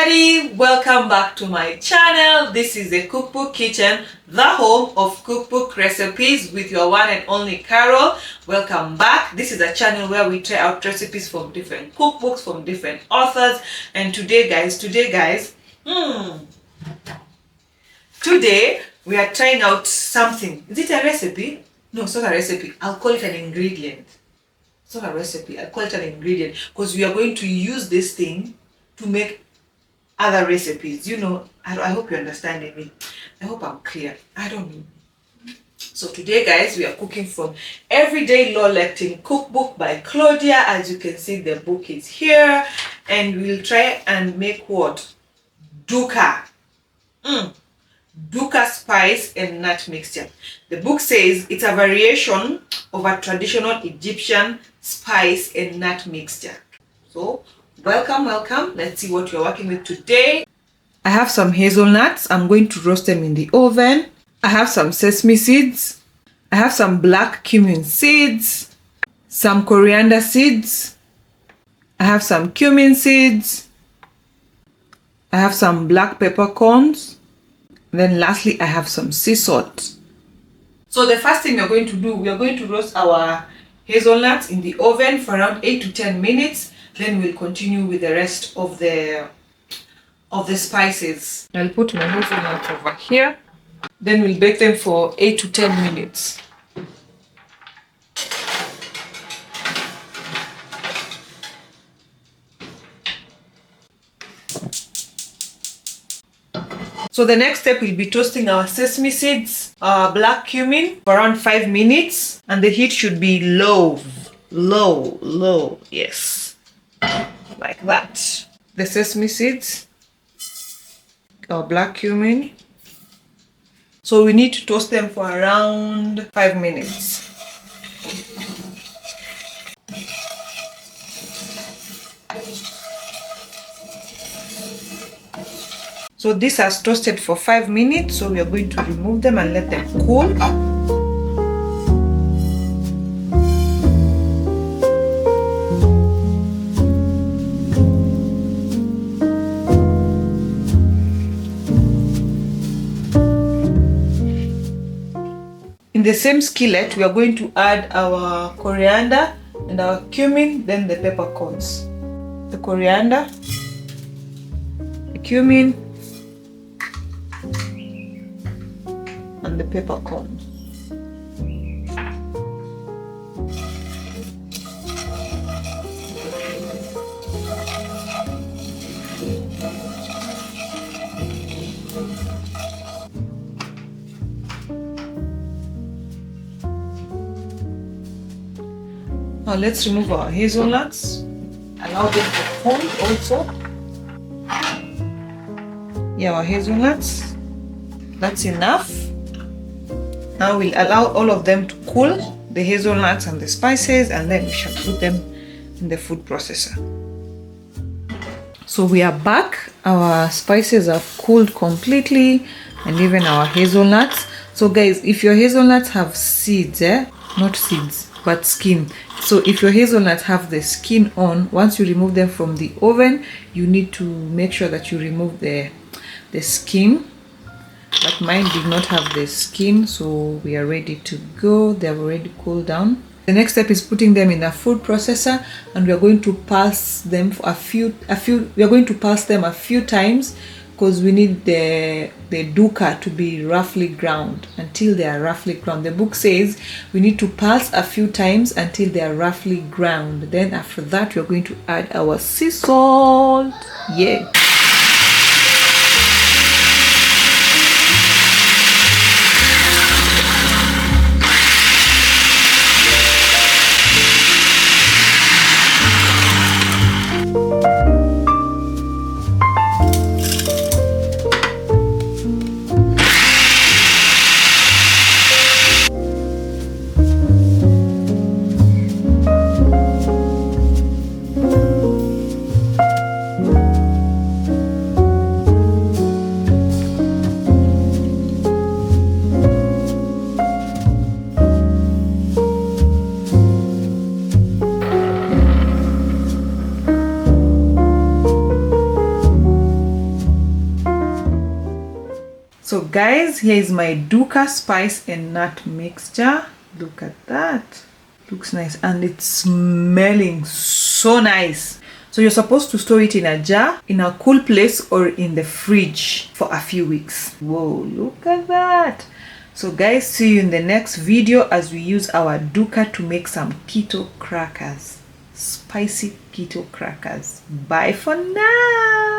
everybody, welcome back to my channel. This is the Cookbook Kitchen, the home of cookbook recipes with your one and only Carol. Welcome back. This is a channel where we try out recipes from different cookbooks, from different authors. And today guys, today we are trying out something. Is it a recipe? No, it's not a recipe. I'll call it an ingredient. It's not a recipe. I'll call it an ingredient because we are going to use this thing to make other recipes. You know, I hope you're understanding me. I hope I'm clear. I don't know. So today guys, we are cooking from Everday Low Lectin Cookbook by Claudia. As you can see, the book is here, and we'll try and make what? Dukkah. Dukkah spice and nut mixture. The book says it's a variation of a traditional Egyptian spice and nut mixture. So welcome. Let's see what you're working with today. I have some hazelnuts. I'm going to roast them in the oven. I have some sesame seeds. I have some black cumin seeds, some coriander seeds. I have some cumin seeds. I have some black peppercorns. Then lastly, I have some sea salt. So the first thing we're going to do, we are going to roast our hazelnuts in the oven for around 8 to 10 minutes. Then we'll continue with the rest of the spices. I'll put my hazelnuts over here. Then we'll bake them for 8 to 10 minutes. So the next step will be toasting our sesame seeds, our black cumin for around 5 minutes, and the heat should be low, yes, like that. The sesame seeds, our black cumin. So we need to toast them for around 5 minutes. So this has toasted for 5 minutes, so we are going to remove them and let them cool. In the same skillet, we are going to add our coriander and our cumin, then the peppercorns. The coriander, the cumin, and the peppercorn. Now let's remove our hazelnuts. Allow them to cool also. Yeah, our hazelnuts. That's enough. Now we'll allow all of them to cool, the hazelnuts and the spices, and then we shall put them in the food processor. So we are back. Our spices have cooled completely, and even our hazelnuts. So guys, if your hazelnuts have seeds, not seeds, but skin. So if your hazelnuts have the skin on, once you remove them from the oven, you need to make sure that you remove the skin. But mine did not have the skin, so we are ready to go. They have already cooled down. The next step is putting them in a food processor, and we are going to pulse them for we are going to pulse them a few times because we need the dukkah to be roughly ground until they are roughly ground. The book says we need to pulse a few times until they are roughly ground. Then after that, we are going to add our sea salt. Yeah. So guys, here is my Dukkah spice and nut mixture. Look at that. Looks nice and it's smelling so nice. So you're supposed to store it in a jar, in a cool place, or in the fridge for a few weeks. Whoa, look at that. So guys, see you in the next video as we use our Dukkah to make some keto crackers. Spicy keto crackers. Bye for now.